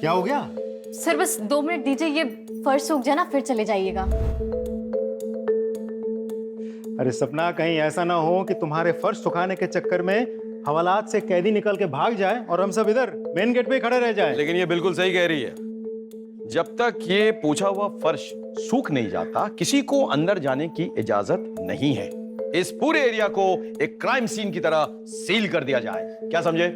क्या हो गया? सर बस 2 मिनट दीजिए, ये फर्श सूख जाए ना फिर चले जाइएगा। अरे सपना, कहीं ऐसा ना हो कि तुम्हारे फर्श सुखाने के चक्कर में हवालात से कैदी निकल के भाग जाए और हम सब इधर मेन गेट पे ही खड़े रह जाएं। लेकिन ये बिल्कुल सही कह रही है। जब तक ये पूछा हुआ फर्श सूख नहीं जाता, किसी को अंदर जाने की इजाजत नहीं है। इस पूरे एरिया को एक क्राइम सीन की तरह सील कर दिया जाए। क्या समझे?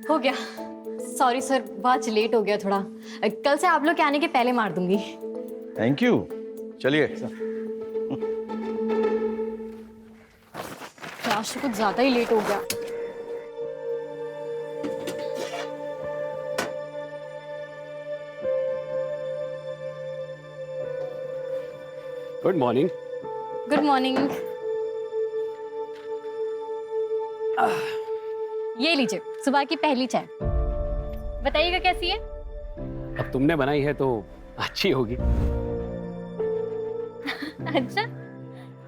हो गया। सॉरी सर, बहुत लेट हो गया थोड़ा। कल से आप लोग के आने के पहले मार दूंगी। Thank you. चलिए। आज तो कुछ ज्यादा ही लेट हो गया। Good morning. Good morning. ये लीजिए सुबह की पहली चाय। बताइएगा कैसी है? अब तुमने बनाई है तो अच्छी होगी। अच्छा।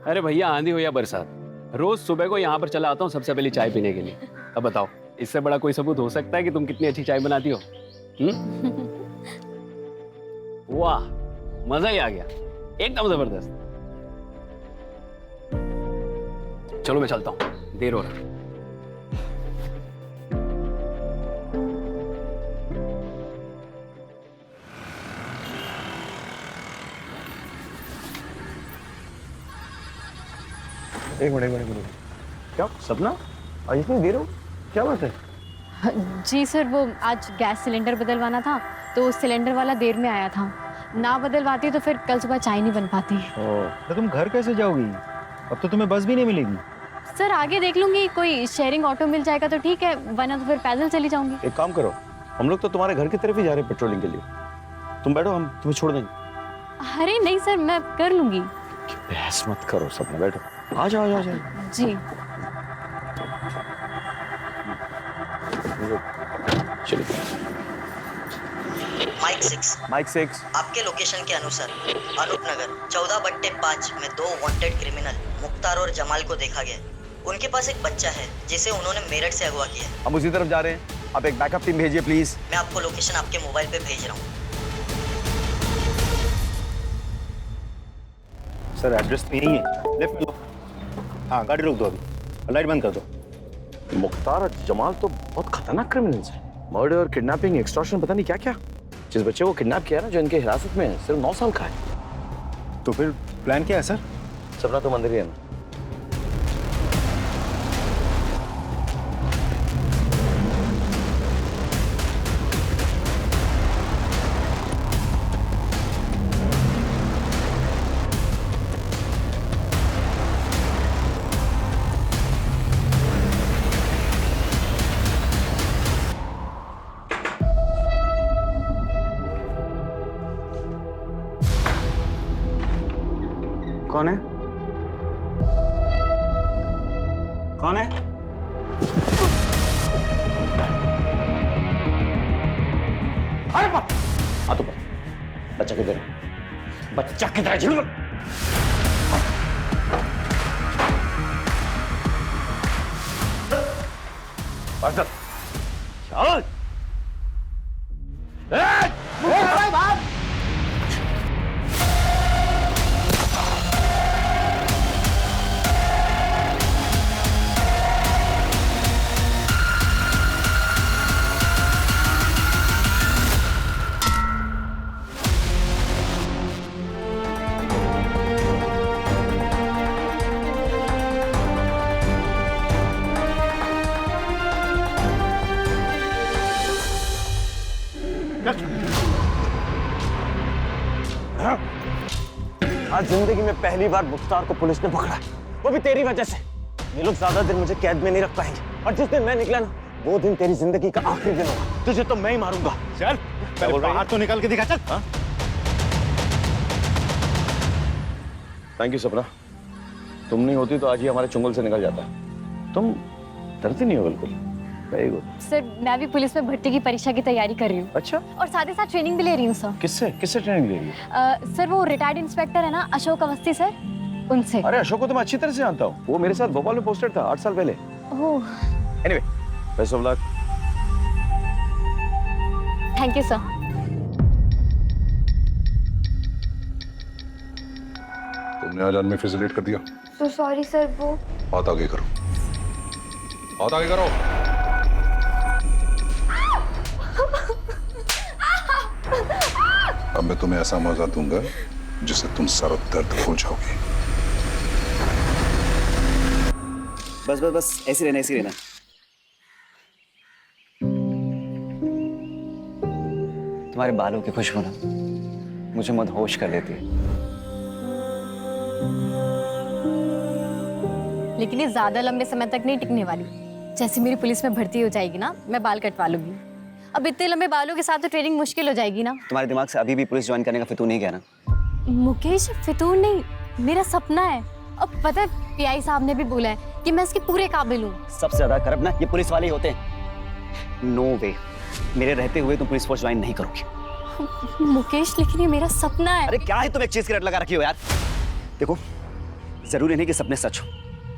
अरे भैया, आंधी हो या बरसात, रोज सुबह को यहाँ पर चला आता हूँ सबसे पहले चाय पीने के लिए। अब बताओ, इससे बड़ा कोई सबूत हो सकता है कि तुम कितनी अच्छी चाय बनाती हो? वाह, मजा ही आ गया, एकदम जबरदस्त। चलो मैं चलता हूँ, देर हो रहा है। एक मिनट। क्या सपना, आज इतनी देर हो? क्या बात है? जी सर, वो आज गैस सिलेंडर बदलवाना था तो सिलेंडर वाला देर में आया था। ना बदलवाती तो फिर कल सुबह चाय नहीं बन पाती। तो तुम घर कैसे जाओगी? अब तो तुम्हें बस भी नहीं मिलेगी। सर आगे देख लूंगी, कोई शेयरिंग ऑटो मिल जाएगा तो ठीक है, वरना तो फिर पैदल चली जाऊंगी। एक काम करो, हम लोग तो तुम्हारे घर की तरफ ही जा रहे हैं पेट्रोलिंग के लिए। तुम बैठो, हम तुम्हें छोड़ देंगे। अरे नहीं सर, मैं कर लूंगी। बहस मत करो सपना, बैठो। आ जाओ। जी। चलिए। Mike 6 mike 6। आपके लोकेशन के अनुसार अनूप नगर 14/5 में 2 वांटेड क्रिमिनल मुख्तार और जमाल को देखा गया। उनके पास एक बच्चा है जिसे उन्होंने मेरठ से अगवा किया है। हम उसी तरफ जा रहे हैं, आप एक बैकअप टीम भेजिए प्लीज। मैं आपको लोकेशन आपके मोबाइल पे भेज रहा हूँ। सर एड्रेस तो यही है, लेफ्ट में लो। हाँ, गाड़ी रोक दो अभी, लाइट बंद कर दो। मुख्तार और जमाल तो बहुत खतरनाक क्रिमिनल्स हैं। मर्डर, किडनैपिंग, एक्सटॉर्शन, पता नहीं क्या क्या। जिस बच्चे को किडनैप किया ना, जो इनके हिरासत में है, सिर्फ 9 साल का है। तो फिर प्लान क्या है सर? सपना तुम अंदर ही है ना? कौन है? कौन है? अरे बाप! आ तो बच्चा किधर है? बच्चा किधर है? झूठ! चल! आज जिंदगी में पहली बार मुख्तार को पुलिस ने पकड़ा, वो भी तेरी वजह से। ये लोग ज्यादा दिन मुझे कैद में नहीं रख पाएंगे, और जिस दिन मैं निकला ना, वो दिन तेरी जिंदगी का आखिरी दिन होगा। तुझे तो मैं ही मारूंगा। चल, पहले बाहर तो निकल के दिखा। चल। थैंक यू सपना, तुम नहीं होती तो आज ही हमारे चुंगल से निकल जाता। तुम डरती नहीं हो बिल्कुल। Very good. सर मैं भी पुलिस में भर्ती की परीक्षा की तैयारी कर रही हूँ। अच्छा, और साथ ही साथ ट्रेनिंग भी ले रही हूँ सर। किससे ट्रेनिंग ले रही है? सर वो रिटायर्ड इंस्पेक्टर है ना, अशोक अवस्थी सर, उनसे। अरे अशोक को तो मैं अच्छी तरह से जानता हूँ, वो मेरे साथ भोपाल में पोस्टेड था 8 साल पहले। Oh, anyway, best of luck. Thank you sir. तुमने आज आदमी फिर से लेट कर दिया। तो सॉरी सर, वो हाथ आगे करो, हाथ आगे करो। अब मैं तुम्हें ऐसा मौका दूंगा जिससे तुम सर दर्द भूल जाओगे। बस बस बस, ऐसे रहना, ऐसे रहना। तुम्हारे बालों की खुशबू ना मुझे मदहोश कर देती है। लेकिन ये ज्यादा लंबे समय तक नहीं टिकने वाली। जैसे मेरी पुलिस में भर्ती हो जाएगी ना, मैं बाल कटवा लूंगी। अब इतने लंबे बालों के साथ तो ट्रेनिंग मुश्किल हो जाएगी ना। तुम्हारे दिमाग से अभी भी पुलिस ज्वाइन करने का फितूर नहीं गया ना? मुकेश, फितूर नहीं, मेरा सपना है। अब पता है, पीआई साहब ने भी बोला है कि मैं इसके पूरे काबिल हूँ। सबसे ज्यादा करप्ट ना ये पुलिस वाले ही होते हैं। नो वे, मेरे रहते हुए तुम पुलिस फोर्स ज्वाइन नहीं करोगे। मुकेश, लेकिन ये मेरा सपना है। अरे क्या है, तुम एक चीज की रट लगा रखी हो यार। देखो, जरूरी नहीं कि सपने सच हो,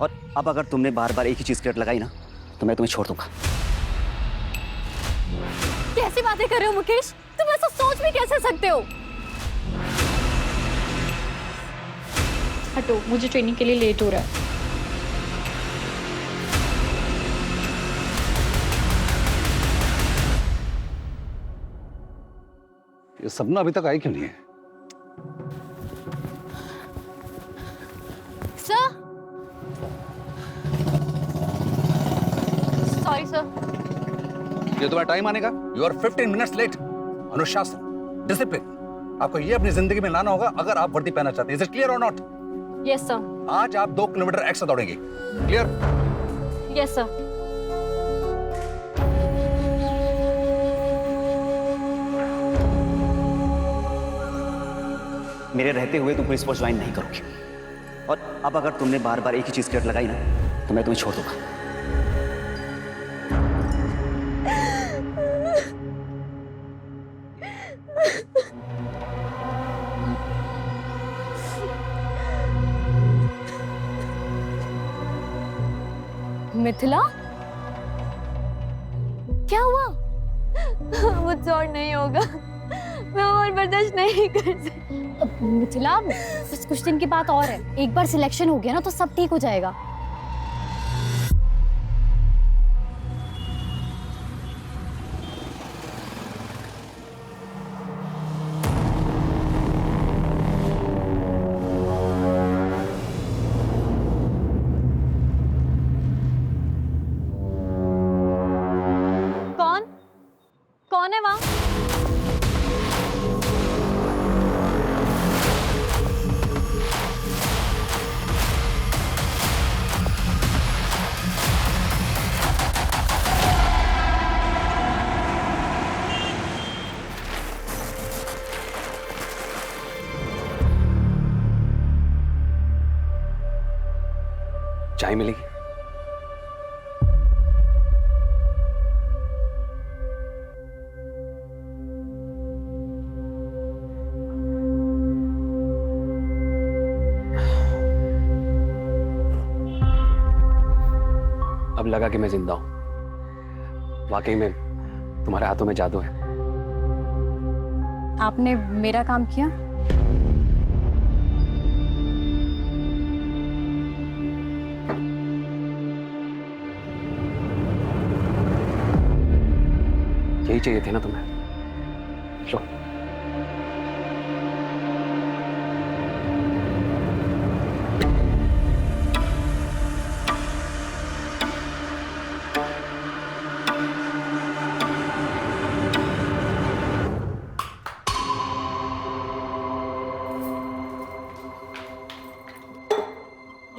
और अब अगर तुमने बार बार एक ही चीज की रट लगाई ना तो मैं तुम्हें छोड़ दूंगा। कैसी बातें कर रहे हो मुकेश? तुम ऐसा सोच भी कैसे सकते हो? हटो, मुझे ट्रेनिंग के लिए लेट हो रहा है। ये सपना अभी तक आई क्यों नहीं है? Sir, sorry sir. ये तुम्हारा टाइम आने का। You are 15 minutes late. अनुशासन, डिसिप्लिन, आपको ये अपनी जिंदगी में लाना होगा अगर आप वर्दी पहनना चाहते हैं। इज इट क्लियर और नॉट? Yes sir. आज आप 2 किलोमीटर एक्स्ट्रा दौड़ेंगे। क्लियर? Yes sir. मेरे रहते हुए तुम पुलिस फोर्स ज्वाइन नहीं करोगे, और अब अगर तुमने बार बार एक ही चीज की रट लगाई ना तो मैं तुम्हें छोड़ दूंगा। मिथिला, क्या हुआ? मुझसे और नहीं होगा, मैं और बर्दाश्त नहीं कर सकती। मिथिला, बस कुछ दिन की बात और है। एक बार सिलेक्शन हो गया ना तो सब ठीक हो जाएगा। कौन है वहां? चाय मिलेगी? अब लगा कि मैं जिंदा हूं। वाकई में तुम्हारे हाथों में जादू है। आपने मेरा काम किया? यही चाहिए थे ना तुम्हें? लो।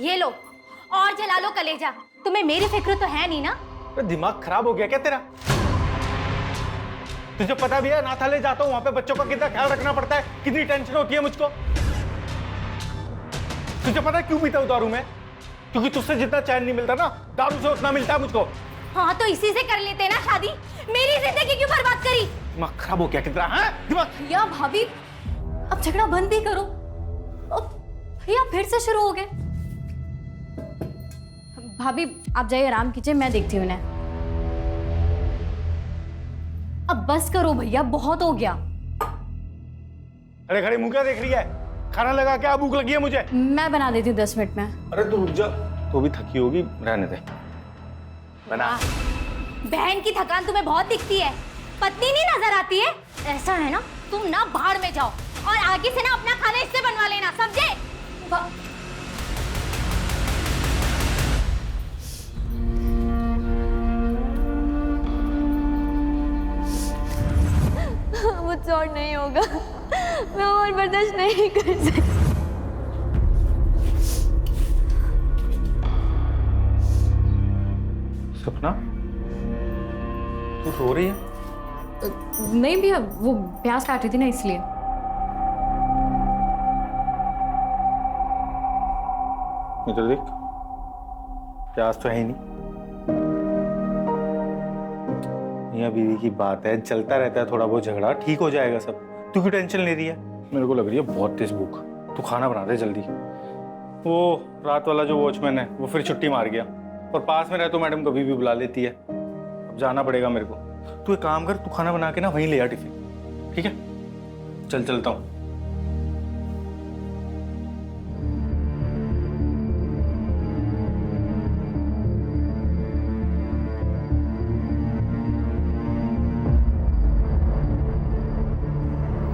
ये लो और जला लो कलेजा। तुम्हें मेरी फिक्र तो है नहीं ना? तो दिमाग खराब हो गया क्या तेरा? तुझे पता भी है नाथाले जाता हूँ, वहां पे बच्चों का कितना ख्याल रखना पड़ता है, कितनी टेंशन होती है मुझको। तुझे पता है क्यों पीता हूँ दारू में? क्योंकि तुझसे जितना चैन नहीं मिलता ना, दारू से उतना मिलता है मुझको। हाँ तो इसी से कर लेते ना शादी। मेरी जिंदगी क्यों बर्बाद करी? दिमाग खराब हो गया कितना? हाँ दिमाग। या भाभी, अब झगड़ा बंद ही करो। अब ये आप फिर से शुरू हो गए। भाभी आप जाइए आराम कीजिए, मैं देखती हूँ इन्हें। अब बस करो भैया, बहुत हो गया। अरे खड़े मुंह क्या देख रही है? खाना लगा क्या? भूख लगी है मुझे। मैं बना देती हूँ 10 मिनट में। अरे तू रुक जा, तू भी थकी होगी, रहने दे। बना। बहन की थकान तुम्हें बहुत दिखती है, पत्नी नहीं नजर आती है। ऐसा है ना, तुम ना भाड़ में जाओ और आगे से ना अपना खाना इससे बनवा लेना, समझे? मुझसे और नहीं होगा, मैं और बर्दाश्त नहीं कर सकती। सपना, तू रो रही है? नहीं भैया, वो प्याज काट रही थी ना इसलिए। इधर देख, प्याज तो है ही नहीं। मियां बीवी की बात है, चलता रहता है थोड़ा बहुत झगड़ा, ठीक हो जाएगा सब। तू क्यों टेंशन ले रही है? मेरे को लग रही है बहुत तेज भूख। तू खाना बना दे जल्दी। वो रात वाला जो वॉचमैन है वो फिर छुट्टी मार गया, और पास में रह तो मैडम कभी भी बुला लेती है। अब जाना पड़ेगा मेरे को। तू एक काम कर, तू खाना बना के ना वहीं ले आ टिफिन, ठीक है? चल चलता हूँ।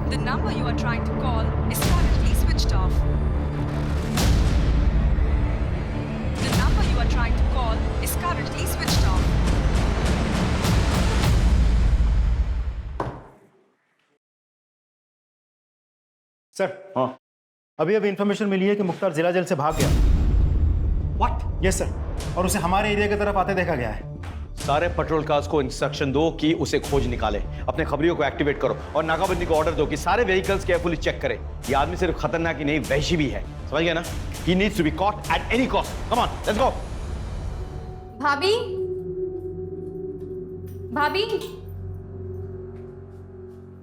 The number you are trying to call is currently switched off. The number you are trying to call is currently switched off. Sir, हाँ, अभी इन्फॉर्मेशन मिली है कि मुख्तार जिला जेल से भाग गया। व्हाट? यस सर, और उसे हमारे एरिया की तरफ आते देखा गया है। सारे पेट्रोल कार्स को इंस्ट्रक्शन दो कि उसे खोज निकाले, अपने खबरियों को एक्टिवेट करो और नाकाबंदी को ऑर्डर दो कि सारे व्हीकल्स केयरफुली चेक करें। ये आदमी सिर्फ खतरनाक ही नहीं, वहशी भी है, समझ गए ना? He needs to be caught at any cost. Come on, let's go. भाभी, भाभी,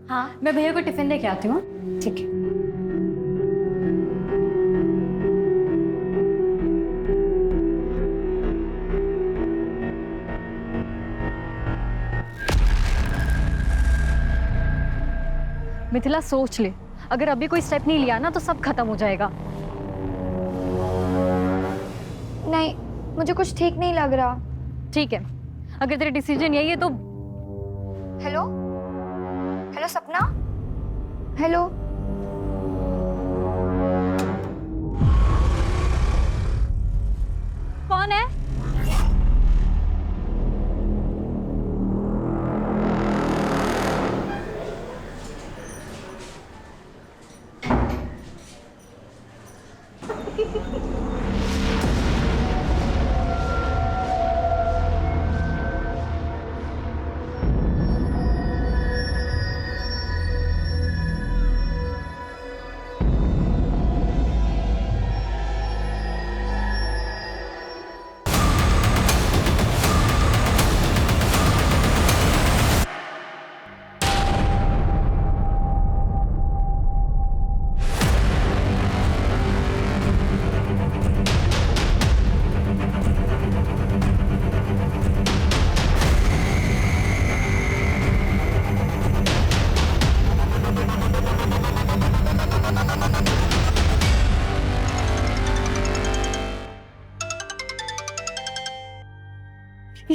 हाँ मैं भैया को टिफिन लेके आती हूँ। ठीक है। मिथिला सोच ले, अगर अभी कोई स्टेप नहीं लिया ना तो सब खत्म हो जाएगा। नहीं, मुझे कुछ ठीक नहीं लग रहा। ठीक है, अगर तेरा डिसीजन यही है तो। हेलो हेलो सपना, हेलो। कौन है?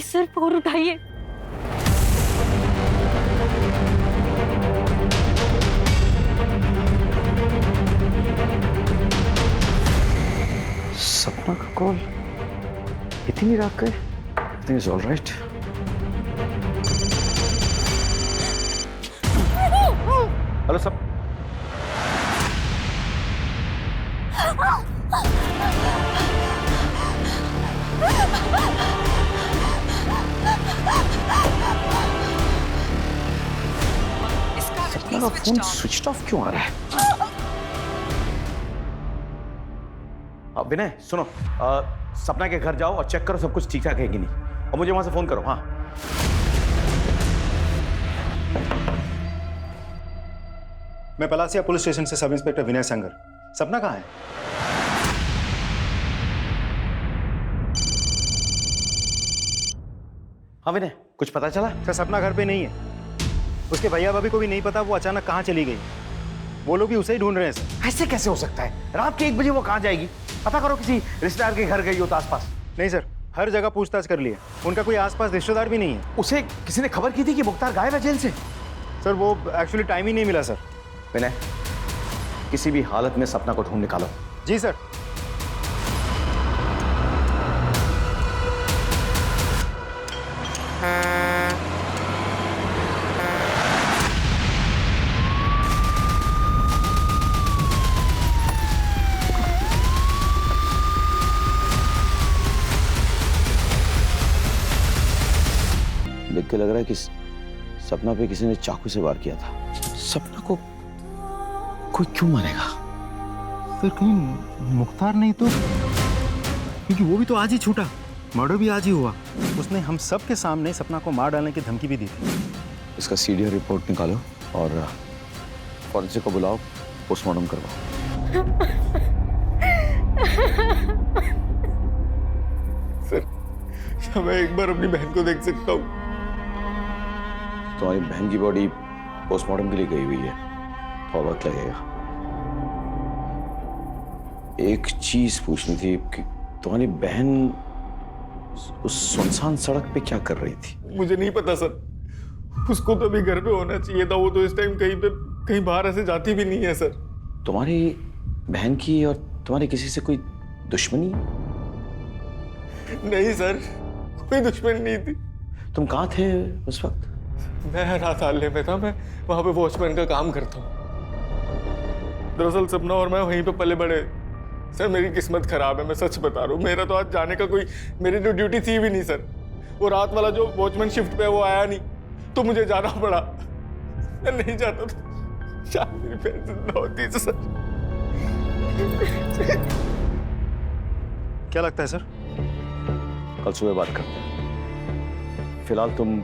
सर फोन उठाइए। सपना का कॉल इतनी रात का? Everything is all right. Hello सब। सपना का फोन स्विच ऑफ क्यों आ रहा है? विनय सुनो, सपना के घर जाओ और चेक करो सब कुछ ठीक ठाक है कि नहीं, और मुझे वहां से फोन करो। हाँ, मैं पलासिया पुलिस स्टेशन से सब इंस्पेक्टर विनय संगर। सपना कहाँ है? हाँ विनय, कुछ पता चला? सर सपना घर पे नहीं है, उसके भैया भाभी को भी नहीं पता वो अचानक कहाँ चली गई। वो लोग भी उसे ही ढूंढ रहे हैं सर। ऐसे कैसे हो सकता है? रात के 1 बजे वो कहाँ जाएगी? पता करो, किसी रिश्तेदार के घर गई हो तो आसपास। नहीं सर, हर जगह पूछताछ कर लिए, उनका कोई आसपास रिश्तेदार भी नहीं है। उसे किसी ने खबर की थी कि मुख्तार गायब है जेल से? सर वो एक्चुअली टाइम ही नहीं मिला सर। विनय, किसी भी हालत में सपना को ढूंढ निकालो। जी सर। देख के लग रहा है कि सपना पे किसी ने चाकू से वार किया था। सपना को कोई क्यों मारेगा? सर कहीं मुख्तार नहीं तो, क्योंकि वो भी तो आज ही छूटा, मर्डर भी आज ही हुआ। उसने हम सब के सामने सपना को मार डालने की धमकी भी दी थी। इसका सीडीआर रिपोर्ट निकालो और फॉरेंसिक को बुलाओ, पोस्टमार्टम करवाओ। सर मैं एक बार अपनी बहन को देख सकता हूँ? तुम्हारी बहन की बॉडी पोस्टमार्टम के लिए गई हुई है, थोड़ा वक्त लगेगा। एक चीज पूछनी थी कि तुम्हारी बहन उस सुनसान सड़क पे क्या कर रही थी? मुझे नहीं पता सर, उसको तो अभी घर पे होना चाहिए था, वो तो इस टाइम कहीं बाहर ऐसे जाती भी नहीं है सर। तुम्हारी बहन की और तुम्हारी किसी से कोई दुश्मनी? नहीं सर, कोई दुश्मनी नहीं थी। तुम कहाँ थे उस वक्त? मैं रात हाले में था, मैं वहां पे वॉचमैन का काम करता हूँ। दरअसल सपना और मैं वहीं पे पले बड़े। सर मेरी किस्मत खराब है, मैं सच बता रहा हूँ। मेरा तो आज जाने का कोई, मेरी तो ड्यूटी थी भी नहीं सर। वो रात वाला जो वॉचमैन शिफ्ट पे है वो आया नहीं, तो मुझे जाना पड़ा। मैं नहीं जाता तो शायद मेरी बहन जिंदा होती सर। क्या लगता है सर? कल सुबह बात करते हैं। फिलहाल तुम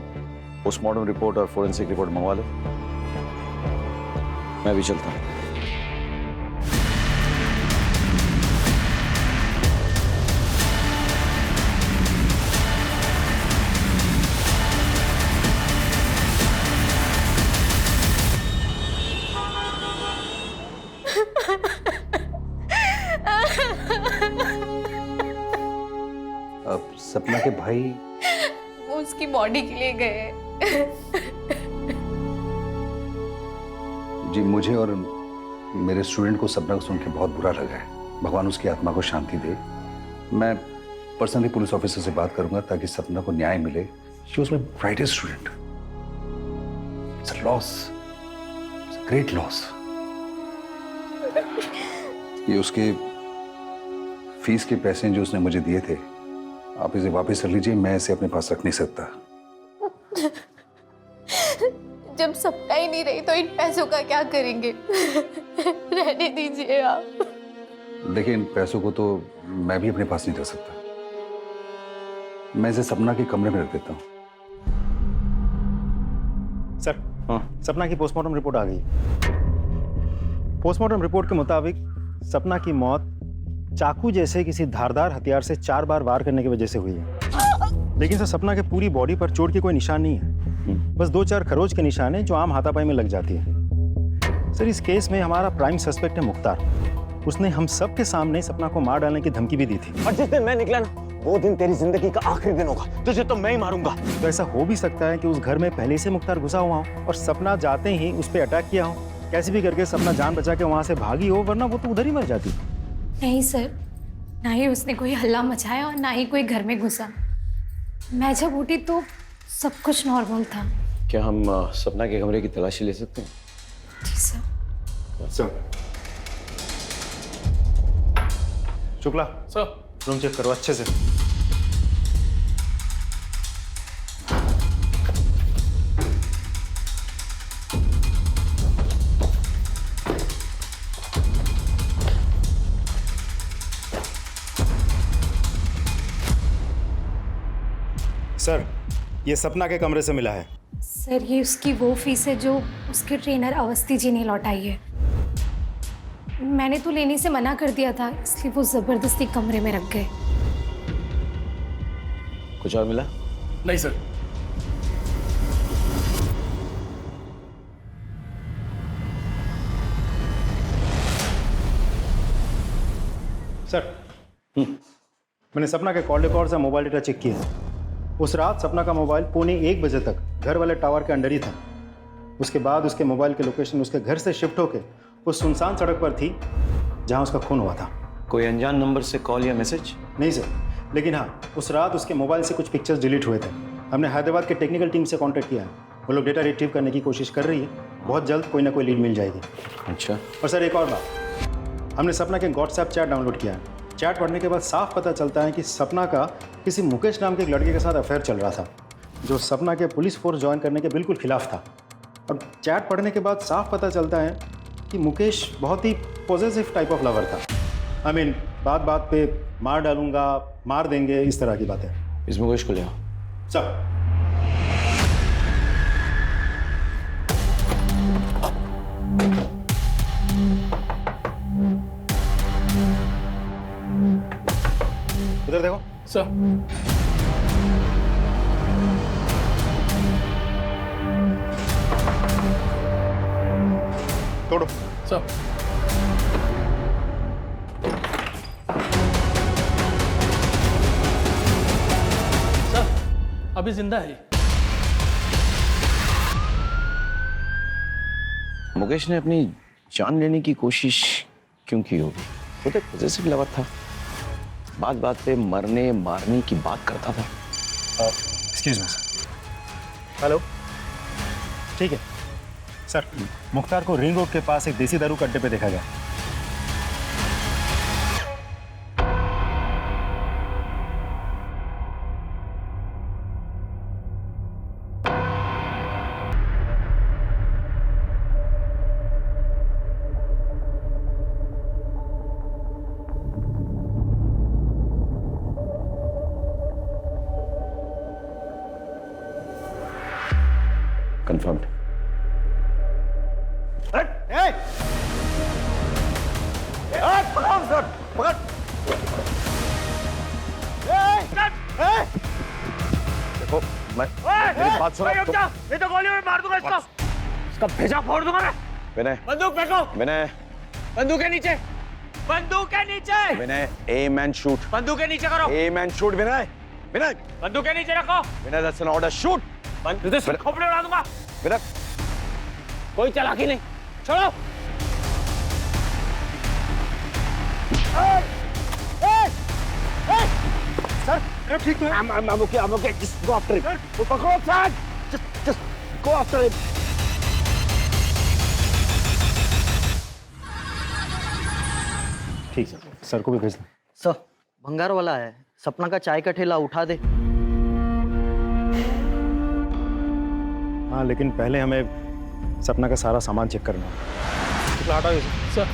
पोस्टमार्टम रिपोर्ट और फोरेंसिक रिपोर्ट मंगवा लो, मैं भी चलता हूँ। अब सपना के भाई वो उसकी बॉडी के लिए गए। जी, मुझे और मेरे स्टूडेंट को सपना को सुन के बहुत बुरा लगा है। भगवान उसकी आत्मा को शांति दे। मैं पर्सनली पुलिस ऑफिसर से बात करूंगा ताकि सपना को न्याय मिले। She was my brightest student. It's a loss, it's a great loss. ये उसके फीस के पैसे जो उसने मुझे दिए थे, आप इसे वापस कर लीजिए, मैं इसे अपने पास रख नहीं सकता। जब सपना ही नहीं रही तो इन पैसों का क्या करेंगे? रहने दीजिए आप। देखिए, इन पैसों को तो मैं भी अपने पास नहीं रख सकता। मैं इसे सपना के कमरे में रख देता हूँ। सर सपना की पोस्टमार्टम रिपोर्ट आ गई। पोस्टमार्टम रिपोर्ट के मुताबिक सपना की मौत चाकू जैसे किसी धारदार हथियार से 4 बार वार करने की वजह से हुई है। लेकिन सर सपना के पूरी बॉडी पर चोट की कोई निशान नहीं है, बस 2-4 खरोच के निशान है जो आम हाथापाई में लग जाती है। सर इस केस में हमारा प्राइम सस्पेक्ट है मुख्तार। उसने हम सब के सामने सपना को मार डालने की धमकी भी दी थी। और जिस दिन मैं निकला ना, वो दिन तेरी जिंदगी का आखिरी दिन होगा। तुझे तो मैं ही मारूंगा। तो ऐसा हो भी सकता है कि उस घर में पहले से मुख्तार घुसा हुआ हो और सपना जाते ही उस पर अटैक किया हो। कैसे भी करके सपना जान बचा के वहां से भागी हो, वरना वो तो उधर ही मर जाती। नहीं सर, ना ही उसने कोई हल्ला मचाया और ना ही कोई घर में घुसा। मैं जब उठी तो सब कुछ नॉर्मल था। क्या हम सपना के कमरे की तलाशी ले सकते हैं? जी sir. Sir Shukla sir, room check करो अच्छे से। सर ये सपना के कमरे से मिला है। सर ये उसकी वो फीस है जो उसके ट्रेनर अवस्थी जी ने लौटाई है। मैंने तो लेने से मना कर दिया था, इसलिए वो जबरदस्ती कमरे में रख गए। कुछ और मिला? नहीं सर, सर मैंने सपना के कॉल रिकॉर्ड से मोबाइल डेटा चेक किया। उस रात सपना का मोबाइल पौने 1 बजे तक घर वाले टावर के अंडर ही था। उसके बाद उसके मोबाइल की लोकेशन उसके घर से शिफ्ट होकर उस सुनसान सड़क पर थी जहां उसका खून हुआ था। कोई अनजान नंबर से कॉल या मैसेज? नहीं सर, लेकिन हाँ, उस रात उसके मोबाइल से कुछ पिक्चर्स डिलीट हुए थे। हमने हैदराबाद के टेक्निकल टीम से कांटेक्ट किया है, वो लोग डेटा रिट्रीव करने की कोशिश कर रही है। बहुत जल्द कोई ना कोई लीड मिल जाएगी। अच्छा। और सर एक और बात, हमने सपना के व्हाट्सएप चैट डाउनलोड किया है। चैट पढ़ने के बाद साफ पता चलता है कि सपना का किसी मुकेश नाम के एक लड़के के साथ अफेयर चल रहा था, जो सपना के पुलिस फोर्स ज्वाइन करने के बिल्कुल खिलाफ था। और चैट पढ़ने के बाद साफ पता चलता है कि मुकेश बहुत ही पॉजिटिव टाइप ऑफ लवर था। आई मीन बात बात पे मार डालूंगा, मार देंगे, इस तरह की बातें। इस मुकेश को ले आओ। सर उधर देखो। सर तोड़ो। सर अभी जिंदा है। मुकेश ने अपनी जान लेने की कोशिश क्यों की होगी? वो तो पॉजिटिव लवर था, बात बात पे मरने मारने की बात करता था। Excuse me sir. हेलो, ठीक है सर। मुख्तार को रिंग रोड के पास एक देसी दारू के अड्डे पे देखा गया। कंफर्म्ड। देखो मैं मेरी बात सुनो। नहीं तो गोली में मार दूंगा इसको। इसका भेजा फोड़ दूंगा मैं। विनय, बंदूक फेंको। विनय, बंदूक के नीचे, बंदूक के नीचे। Vinay, aim and shoot. बंदूक के नीचे करो। Aim and shoot. Vinay, Vinay, बंदूक के नीचे रखो। Vinay, that's an order. Shoot. खोपड़े उड़ा दूंगा। विनय, कोई चालाकी नहीं, छोड़ो। सर ठीक है। I'm okay. Just go after him. पकड़ो sir. Just go after him. ठीक सर को भी भेज दो। सर भंगार वाला है, सपना का चाय का ठेला उठा दे। हाँ, लेकिन पहले हमें सपना का सारा सामान चेक करना है। हटाओ सर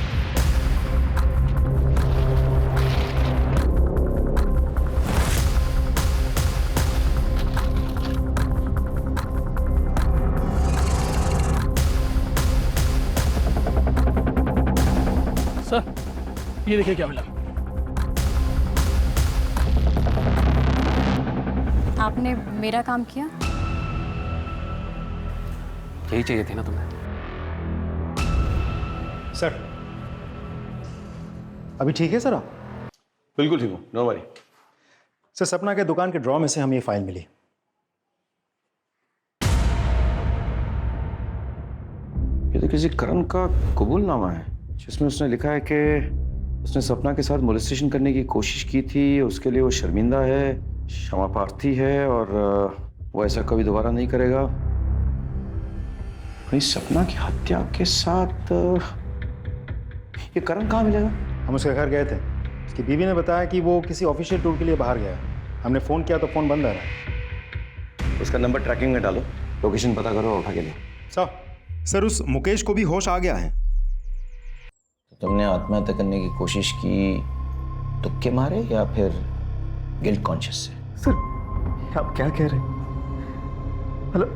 सर ये देखिए क्या मिला। आपने मेरा काम किया। यही चाहिए थी ना तुम्हें? सर अभी ठीक है सर आप? बिल्कुल ठीक हूँ, नो वरी। सर सपना के दुकान के ड्रॉ में से हमें ये फाइल मिली। ये तो किसी करण का कबूलनामा है जिसमें उसने लिखा है कि उसने सपना के साथ मोलेस्टेशन करने की कोशिश की थी, उसके लिए वो शर्मिंदा है, क्षमा प्रार्थी है और वो ऐसा कभी दोबारा नहीं करेगा। वही सपना की हत्या के साथ ये करण कहाँ मिलेगा? हम उसके घर गए थे, उसकी बीवी ने बताया कि वो किसी ऑफिशियल टूर के लिए बाहर गया है। हमने फ़ोन किया तो फ़ोन बंद आ रहा है। उसका नंबर ट्रैकिंग में डालो, लोकेशन पता करो और उठा के ले। सर उस मुकेश को भी होश आ गया है। तुमने आत्महत्या करने की कोशिश की तुक्के मारे या फिर गिल्ट कॉन्शियस से? सर आप क्या कह रहे हैं? मतलब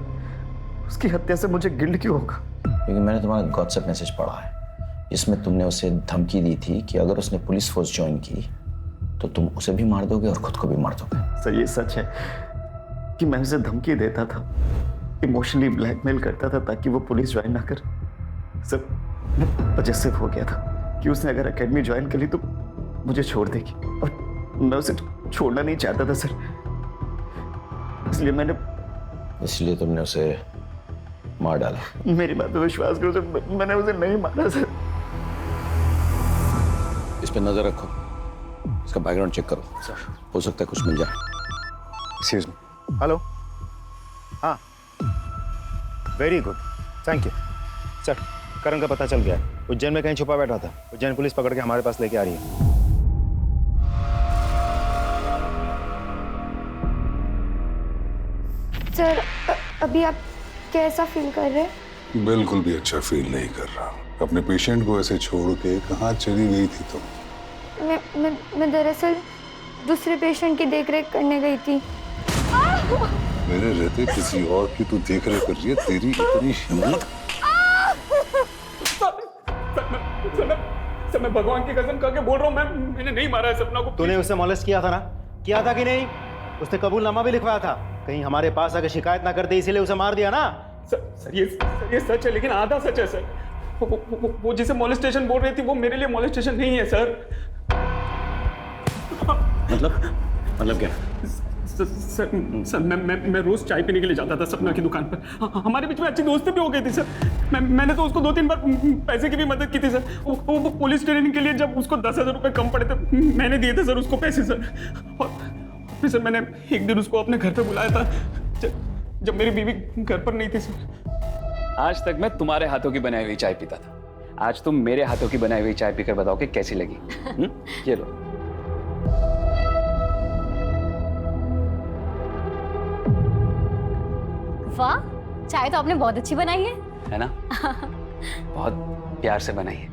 उसकी हत्या से मुझे गिल्ट क्यों होगा? क्योंकि मैंने तुम्हारा व्हाट्सएप मैसेज पढ़ा है जिसमें तुमने उसे धमकी दी थी कि अगर उसने पुलिस फोर्स ज्वाइन की तो तुम उसे भी मार दोगे और खुद को भी मार दोगे। सर ये सच है कि मैं उसे धमकी देता था, इमोशनली ब्लैकमेल करता था ताकि वो पुलिस ज्वाइन ना कर। सर मैं पजेसिव हो गया था कि उसने अगर एकेडमी ज्वाइन कर ली तो मुझे छोड़ देगी, और मैं उसे छोड़ना नहीं चाहता था सर, इसलिए तुमने उसे मार डाला। मेरी बात पे विश्वास करो सर, मैंने उसे नहीं मारा सर। इस पे नजर रखो, इसका बैकग्राउंड चेक करो सर, हो सकता है कुछ मिल जाए। एक्सक्यूज मी, हेलो, हाँ, very good, thank you sir. Karan का पता चल गया, उज्जैन में कहीं छुपा बैठा था, उज्जैन पुलिस पकड़ के हमारे पास लेके आ रही है। सर अभी आप कैसा फील कर रहे हैं? बिल्कुल भी अच्छा फील नहीं कर रहा। अपने पेशेंट को ऐसे छोड़ के कहाँ चली गई थी तुम? मैं दरअसल दूसरे पेशेंट की देखरेख करने गई थी। मेरे रहते किसी और की तू देखरेख कर रही है? तेरी इतनी हिम्मत! सर मैं भगवान की कसम खा के बोल रहा हूँ, मैंने नहीं मारा है सपना को। तूने उससे मॉलेस्ट किया था ना? किया था कि नहीं? उसने कबूलनामा भी लिखवाया था, कहीं हमारे पास आकर शिकायत ना करते इसीलिए उसे मार दिया ना? सर ये सच है, लेकिन आधा सच है सर। वो जिसे मॉलेस्टेशन बोल रही थी वो मेरे लिए मॉलेस्टेशन नहीं है सर। मतलब क्या? सर मैं रोज चाय पीने के लिए जाता था सपना की दुकान पर। हमारे बीच में अच्छी दोस्ती भी हो गई थी सर। मैंने तो उसको 2-3 बार पैसे की भी मदद की थी सर। वो पुलिस ट्रेनिंग के लिए जब उसको 10,000 रुपये कम पड़े थे, मैंने दिए थे सर उसको पैसे सर। और फिर सर मैंने एक दिन उसको अपने घर पे बुलाया था जब मेरी बीवी घर पर नहीं थी सर। आज तक मैं तुम्हारे हाथों की बनाई हुई चाय पीता था, आज तुम मेरे हाथों की बनाई हुई चाय पीकर बताओ कि कैसी लगी। ये लो। वाह, चाय तो आपने बहुत अच्छी बनाई है ना? बहुत प्यार से बनाई है।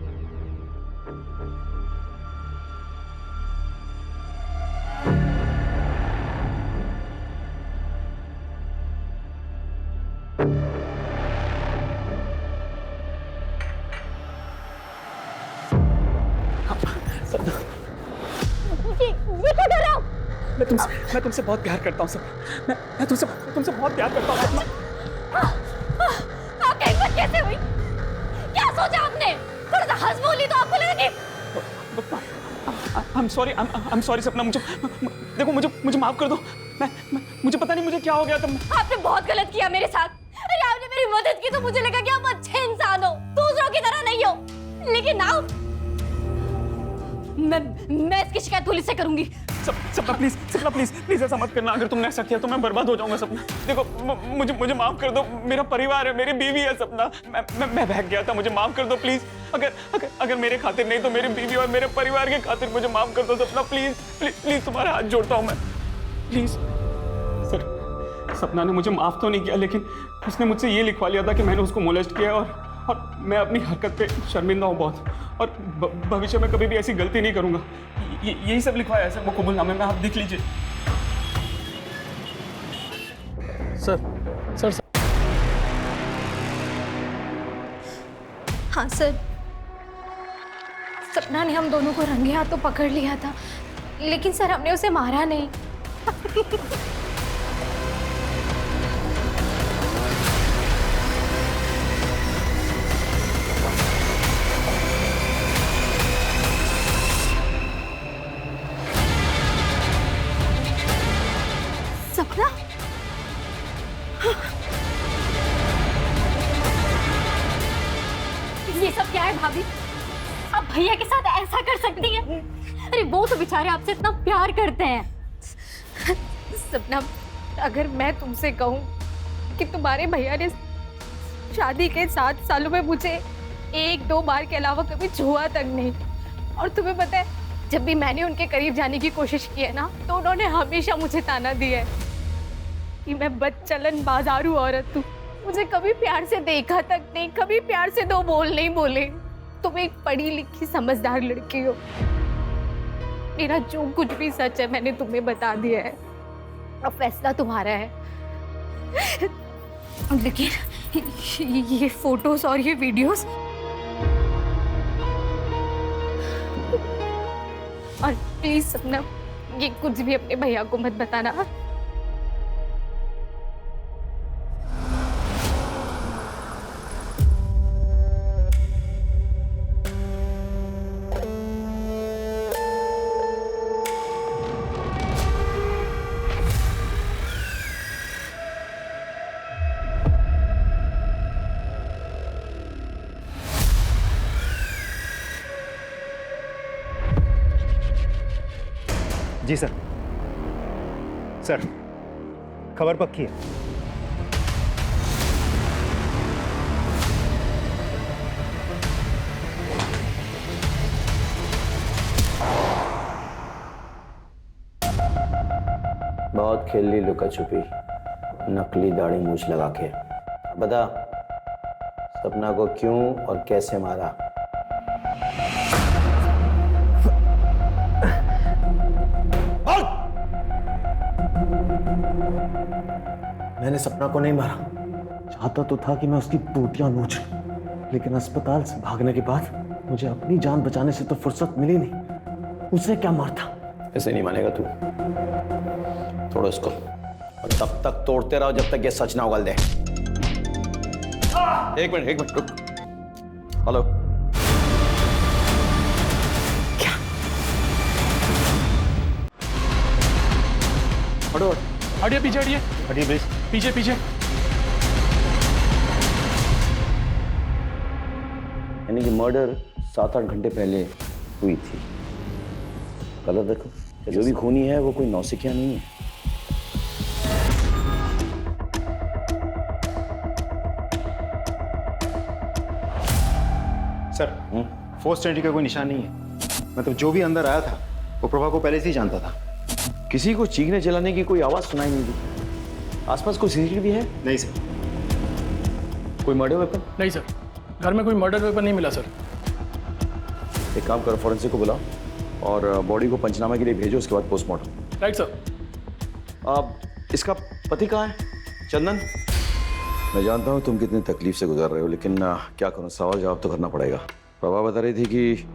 मैं तुमसे बहुत प्यार करता हूँ सर। मैं तुमसे बहुत प्यार करता हूँ। आपकी हिम्मत कैसे हुई? क्या सोचा आपने? थोड़ा सा हंस बोली तो आपको लगा कि I'm sorry सपना, मुझे माफ कर दो। मुझे पता नहीं मुझे क्या हो गया था। आपने बहुत गलत किया मेरे साथ। अरे आपने मेरी मदद की तो मुझे लगा कि आप अच्छे इंसान हो, दूसरों की तरह नहीं हो। लेकिन नाउ मैं इसकी शिकायत पुलिस से करूंगी। सपना प्लीज ऐसा मत करना। अगर तुमने ऐसा किया तो मैं बर्बाद हो जाऊंगा सपना। देखो मुझे माफ कर दो, मेरा परिवार है, मेरी बीवी है सपना। मैं बहक गया था, मुझे माफ कर दो प्लीज। अगर मेरे खातिर नहीं तो मेरी बीवी और मेरे परिवार के खातिर मुझे माफ कर दो सपना। प्लीज तुम्हारा हाथ जोड़ता हूँ मैं, प्लीज। सर सपना ने मुझे माफ तो नहीं किया, लेकिन उसने मुझसे ये लिखवा लिया था कि मैंने उसको मोलेस्ट किया और मैं अपनी हरकत पे शर्मिंदा हूँ बहुत, और भविष्य में कभी भी ऐसी गलती नहीं करूंगा। यही सब लिखवाया है सर वो कबूलनामे में, आप देख लीजिए। सर हाँ सर, सपना ने हम दोनों को रंगे हाथों पकड़ लिया था, लेकिन सर हमने उसे मारा नहीं। सपना? ये सब क्या है भाभी? आप भैया के साथ ऐसा कर सकती हैं? अरे वो तो बेचारे आपसे इतना प्यार करते हैं। सपना, अगर मैं तुमसे कहूँ कि तुम्हारे भैया ने शादी के 7 सालों में मुझे 1-2 बार के अलावा कभी छुआ तक नहीं, और तुम्हें पता है जब भी मैंने उनके करीब जाने की कोशिश की है ना, तो उन्होंने हमेशा मुझे ताना दिया है कि मैं बदचलन बाजारू औरत हूँ, मुझे कभी प्यार से देखा तक नहीं, कभी प्यार से 2 बोल नहीं बोले। तुम एक पढ़ी लिखी समझदार लड़की हो, मेरा जो कुछ भी सच है मैंने तुम्हें बता दिया है, अब फैसला तुम्हारा है। लेकिन ये फोटोज और ये वीडियोस, और प्लीज सपना ये कुछ भी अपने भैया को मत बताना। जी सर। सर, खबर पक्की है। बहुत खेल ली लुका छुपी, नकली दाढ़ी मूछ लगा के। बता, सपना को क्यों और कैसे मारा? मैंने सपना को नहीं मारा। चाहता तो था कि मैं उसकी बूटियां नोच लूं, लेकिन अस्पताल से भागने के बाद मुझे अपनी जान बचाने से तो फुर्सत मिली नहीं। उसे क्या मारता? ऐसे नहीं मानेगा तू। तोड़ो इसको और तब तक तोड़ते रहो जब तक ये सच ना उगल दे। एक मिनट रुक। हेलो, क्या? हटो, हटिए पीछे, हटिए प्लीज। पीछे। यानी कि मर्डर 7-8 घंटे पहले हुई थी। कलर देखो, जो भी खूनी है वो कोई नौसिखिया नहीं है। सर, फोर्स एंट्री का कोई निशान नहीं है। मतलब जो भी अंदर आया था वो प्रभा को पहले से ही जानता था। किसी को चीखने चिल्लाने की कोई आवाज सुनाई नहीं दी। आसपास कोई सीसीटीवी है? नहीं सर। कोई मर्डर वेपन? नहीं सर, घर में कोई मर्डर वेपन नहीं मिला सर। एक काम करो, फॉरेंसिक को बुलाओ और बॉडी को पंचनामे के लिए भेजो, उसके बाद पोस्टमार्टम। Right sir. अब इसका पति कहाँ है? चंदन? मैं जानता हूँ तुम कितनी तकलीफ से गुजर रहे हो, लेकिन क्या करूँ, सवाल जवाब तो करना पड़ेगा। प्रभा बता रही थी कि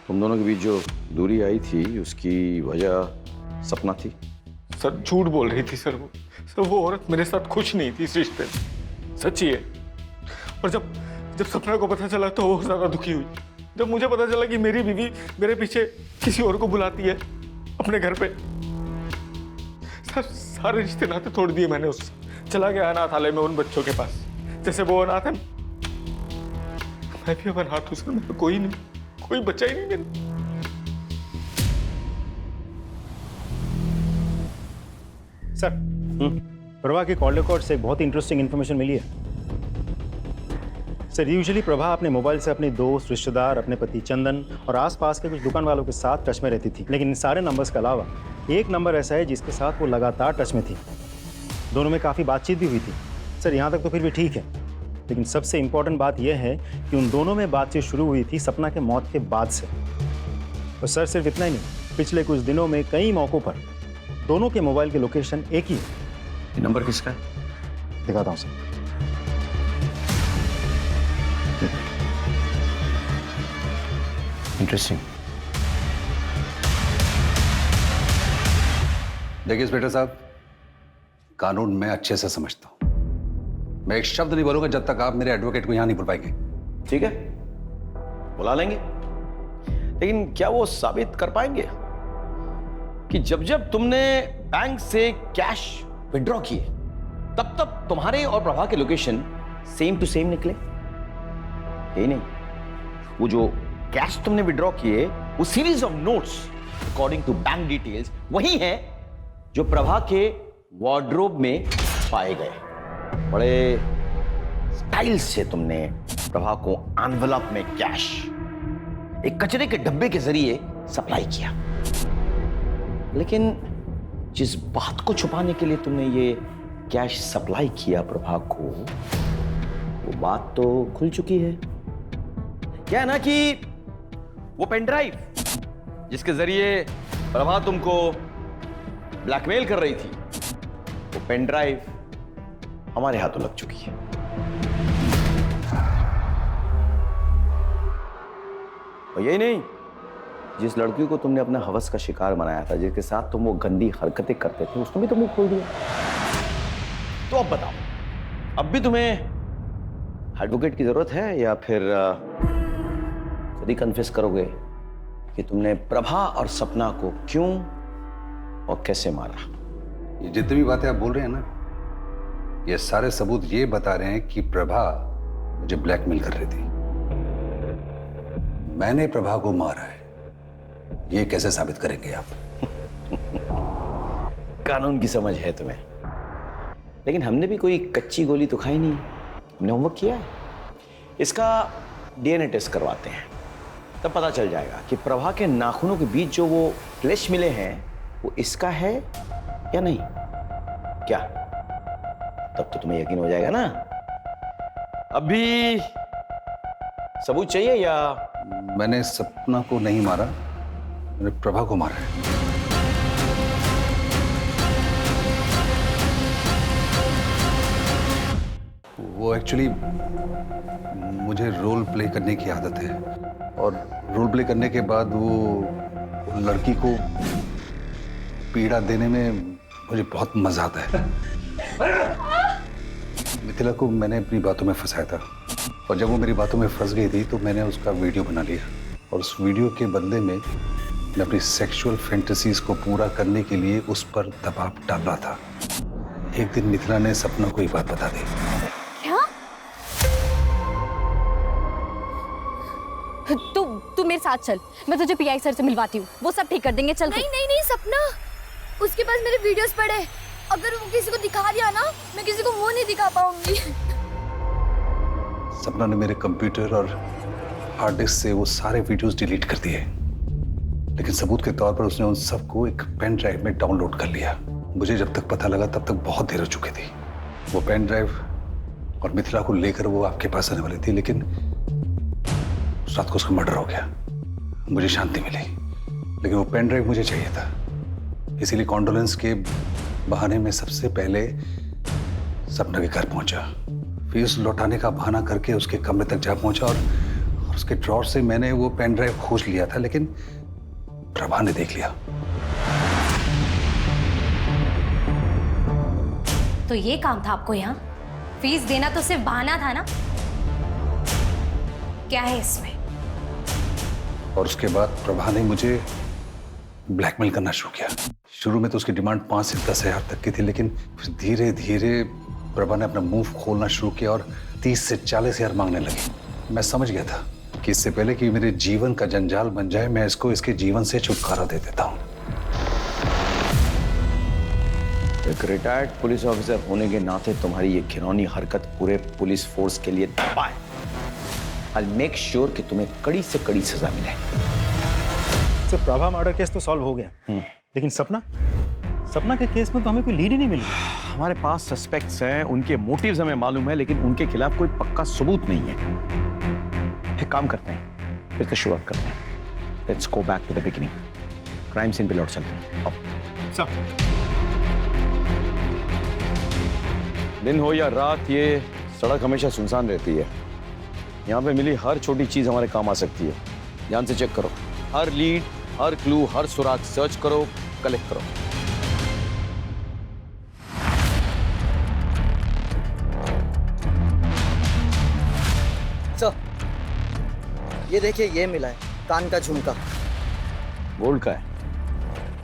तुम दोनों के बीच जो दूरी आई थी उसकी वजह सपना थी। सर झूठ बोल रही थी सर। वो औरत मेरे साथ खुश नहीं थी इस रिश्ते में, सच्ची है। और जब सपना को पता चला तो वो ज्यादा दुखी हुई। जब मुझे पता चला कि मेरी बीवी मेरे पीछे किसी और को बुलाती है अपने घर पे, सारे रिश्ते नाते तोड़ दिए मैंने उससे। चला गया अनाथालय में उन बच्चों के पास, जैसे वो अनाथ है मैं भी अब अनाथ हूं सर। मेरा कोई नहीं, कोई बच्चा ही नहीं मेरा। सर, प्रभा के कॉल रिकॉर्ड से एक बहुत इंटरेस्टिंग इन्फॉर्मेशन मिली है। सर, यूजुअली प्रभा अपने मोबाइल से अपने दोस्त, रिश्तेदार, अपने पति चंदन और आसपास के कुछ दुकान वालों के साथ टच में रहती थी। लेकिन इन सारे नंबर्स के अलावा एक नंबर ऐसा है जिसके साथ वो लगातार टच में थी। दोनों में काफ़ी बातचीत भी हुई थी। सर, यहाँ तक तो फिर भी ठीक है, लेकिन सबसे इम्पोर्टेंट बात यह है कि उन दोनों में बातचीत शुरू हुई थी सपना के मौत के बाद से। और सर, सिर्फ इतना ही नहीं, पिछले कुछ दिनों में कई मौक़ों पर दोनों के मोबाइल की लोकेशन एक ही है। नंबर किसका है? दिखाता हूँ सर। इंटरेस्टिंग। देखिए इंस्पेक्टर साहब, कानून मैं अच्छे से समझता हूं। मैं एक शब्द नहीं बोलूंगा जब तक आप मेरे एडवोकेट को यहां नहीं बुलवाएंगे। ठीक है, बुला लेंगे, लेकिन क्या वो साबित कर पाएंगे कि जब तुमने बैंक से कैश विड्रॉ किए तब तुम्हारे और प्रभा के लोकेशन सेम टू सेम निकले? यही नहीं, वो जो कैश तुमने विड्रॉ किए वो series of notes according to bank details वही है जो प्रभा के वार्डरोब में पाए गए। बड़े स्टाइल से तुमने प्रभा को एनवेलप में कैश एक कचरे के डब्बे के जरिए सप्लाई किया। लेकिन जिस बात को छुपाने के लिए तुमने ये कैश सप्लाई किया प्रभा को, वो बात तो खुल चुकी है। क्या है ना कि वो पेन ड्राइव जिसके जरिए प्रभा तुमको ब्लैकमेल कर रही थी, वो पेन ड्राइव हमारे हाथों लग चुकी है। और यही नहीं, जिस लड़की को तुमने अपना हवस का शिकार बनाया था, जिसके साथ तुम वो गंदी हरकतें करते थे, उसने भी तो मुंह खोल दिया। तो अब बताओ, अब भी तुम्हें एडवोकेट की जरूरत है या फिर खुद ही कन्फेस करोगे कि तुमने प्रभा और सपना को क्यों और कैसे मारा? ये जितनी भी बातें आप बोल रहे हैं ना, ये सारे सबूत ये बता रहे हैं कि प्रभा मुझे ब्लैकमेल कर रही थी। मैंने प्रभा को मारा है, ये कैसे साबित करेंगे आप? कानून की समझ है तुम्हें, लेकिन हमने भी कोई कच्ची गोली तो खाई नहीं। हमने होमवर्क किया है। इसका डीएनए टेस्ट करवाते हैं, तब पता चल जाएगा कि प्रभा के नाखूनों के बीच जो वो फ्लैश मिले हैं वो इसका है या नहीं। क्या तब तो तुम्हें यकीन हो जाएगा ना। अभी सबूत चाहिए या? मैंने सपना को नहीं मारा, मैंने प्रभा को मारा है। वो एक्चुअली मुझे रोल प्ले करने की आदत है और रोल प्ले करने के बाद वो लड़की को पीड़ा देने में मुझे बहुत मजा आता है। मिथिला को मैंने अपनी बातों में फंसाया था और जब वो मेरी बातों में फंस गई थी तो मैंने उसका वीडियो बना लिया और उस वीडियो के बदले में मैं अपनी सेक्सुअल फैंटेसीज को पूरा करने के लिए उस पर दबाव डाल रहा था। एक दिन मिथिला ने सपना को ये बात बता दी। क्या? तू मेरे साथ चल, मैं तुझे पीआई सर से मिलवाती हूँ, वो सब ठीक कर देंगे। चल। नहीं नहीं नहीं सपना, उसके पास मेरे वीडियोस पड़े, अगर वो किसी को दिखा दिया ना, मैं किसी को वो नहीं दिखा पाऊंगी। सपना ने मेरे कंप्यूटर और हार्ड डिस्क से वो सारे वीडियोस डिलीट कर दिए, लेकिन सबूत के तौर पर उसने उन सबको एक पेन ड्राइव में डाउनलोड कर लिया। मुझे जब तक पता लगा तब तक बहुत देर हो चुकी थी। वो पेन ड्राइव और मिथिला को लेकर वो आपके पास आने वाली थी, लेकिन उस रात को उसका मर्डर हो गया। मुझे शांति मिली, लेकिन वो पेन ड्राइव मुझे चाहिए था, इसीलिए कॉन्डोलेंस के बहाने में सबसे पहले सपना के घर पहुंचा। फिर उस लौटाने का बहाना करके उसके कमरे तक जा पहुंचा और उसके ड्रॉर से मैंने वो पेन ड्राइव खोज लिया था, लेकिन प्रभा ने देख लिया। तो ये काम था आपको यहाँ? फीस देना तो सिर्फ बहाना था ना? क्या है इसमें? और उसके बाद प्रभा ने मुझे ब्लैकमेल करना शुरू किया। शुरू में तो उसकी डिमांड 5 से 10 हजार तक की थी, लेकिन फिर धीरे धीरे प्रभा ने अपना मुंह खोलना शुरू किया और 30 से 40 हजार मांगने लगी। मैं समझ गया था कि इससे पहले कि मेरे जीवन का जंजाल बन जाए, मैं इसको इसके जीवन से छुटकारा दे देता हूँ। एक रिटायर्ड पुलिस ऑफिसर होने के नाते तुम्हारी ये घिनौनी हरकत पूरे पुलिस फोर्स के लिए दबा है। I'll make sure कि तुम्हें कड़ी से कड़ी सजा मिले। सर, प्रभा मर्डर केस तो सॉल्व हो गया, लेकिन सपना के केस में तो हमें कोई लीड ही नहीं मिली। हमारे पास सस्पेक्ट्स हैं, उनके मोटिव्स हमें मालूम है, लेकिन उनके खिलाफ कोई पक्का सबूत नहीं है। एक काम करते हैं, फिर से शुरुआत करते हैं। Let's go back to the beginning. Crime scene पे लौट चलते हैं। आओ। दिन हो या रात, ये सड़क हमेशा सुनसान रहती है। यहाँ पे मिली हर छोटी चीज हमारे काम आ सकती है। ध्यान से चेक करो, हर लीड, हर क्लू, हर सुराग सर्च करो, कलेक्ट करो। सर, ये देखिए, ये मिला है, कान का झुमका। गोल्ड का है?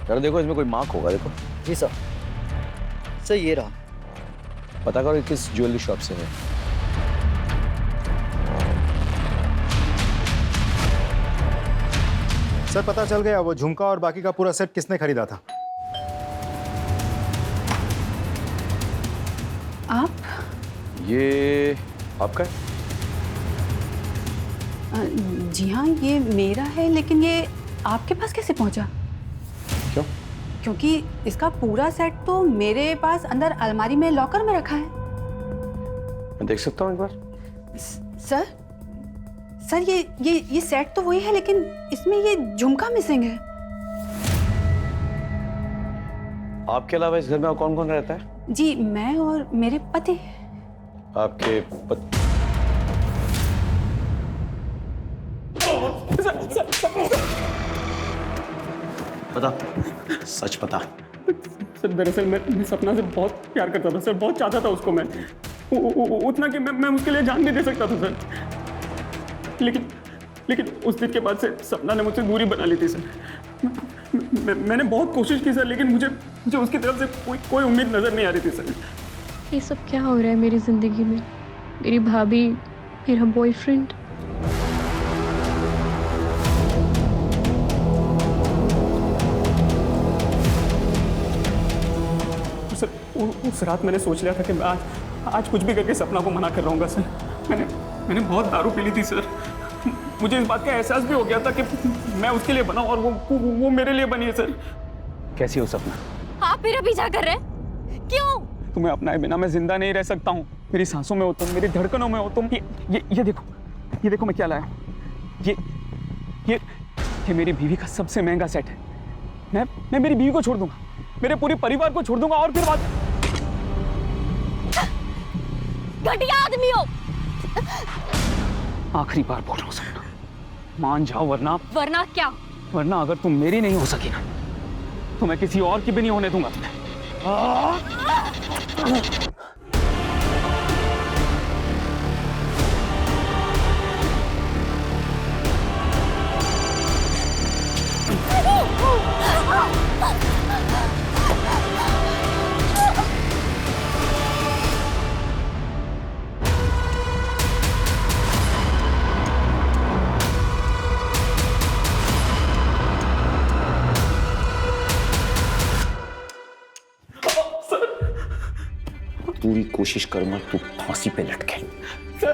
जरा देखो, इसमें कोई मार्क होगा। देखो। जी सर। सर, ये रहा। पता करो किस ज्वेलरी शॉप से है। सर, पता चल गया वो झुमका और बाकी का पूरा सेट किसने खरीदा था। आप? ये आपका है? जी हाँ, ये मेरा है, लेकिन ये आपके पास कैसे पहुंचा? क्यों? क्योंकि इसका पूरा सेट तो मेरे पास अंदर अलमारी में लॉकर में रखा है। मैं देख सकता हूँ एक बार? सर, ये सेट तो वही है, लेकिन इसमें ये झुमका मिसिंग है। आपके अलावा इस घर में और कौन कौन रहता है? जी, मैं और मेरे पति। आपके पति? बता, सच बता। सर, दरअसल मैं सपना से बहुत प्यार करता था सर, बहुत चाहता था उसको मैं, उतना कि मैं उसके लिए जान भी दे सकता था सर। लेकिन उस दिन के बाद से सपना ने मुझसे दूरी बना ली थी सर। मैंने बहुत कोशिश की सर, लेकिन मुझे उसकी तरफ से कोई उम्मीद नजर नहीं आ रही थी सर। ये सब क्या हो रहा है मेरी जिंदगी में? मेरी भाभी, मेरा बॉयफ्रेंड। उस रात मैंने सोच लिया था कि मैं आज कुछ भी करके सपना को मना कर रहूँगा सर। मैंने बहुत दारू पी ली थी सर। मुझे इस बात का एहसास भी हो गया था कि मैं उसके लिए बना हूं और वो मेरे लिए बनी है सर। कैसी हो सपना? आप मेरा पीछा कर रहे हैं? क्यों? तुम्हें अपनाए बिना मैं जिंदा नहीं रह सकता हूँ। मेरी सांसों में हो तुम, मेरी धड़कनों में हो तुम। ये देखो मैं क्या लाया। ये मेरी बीवी का सबसे महंगा सेट है। मैं मेरी बीवी को छोड़ दूंगा, मेरे पूरे परिवार को छोड़ दूंगा और फिर बात। घटिया आदमी हो। आखिरी बार बोल रहा हूँ सपना, मान जाओ वरना क्या? वरना अगर तुम मेरी नहीं हो सकी ना तो मैं किसी और की भी नहीं होने दूंगा तुम्हें। पूरी कोशिश करूंगा तू फांसी पे लटके। सर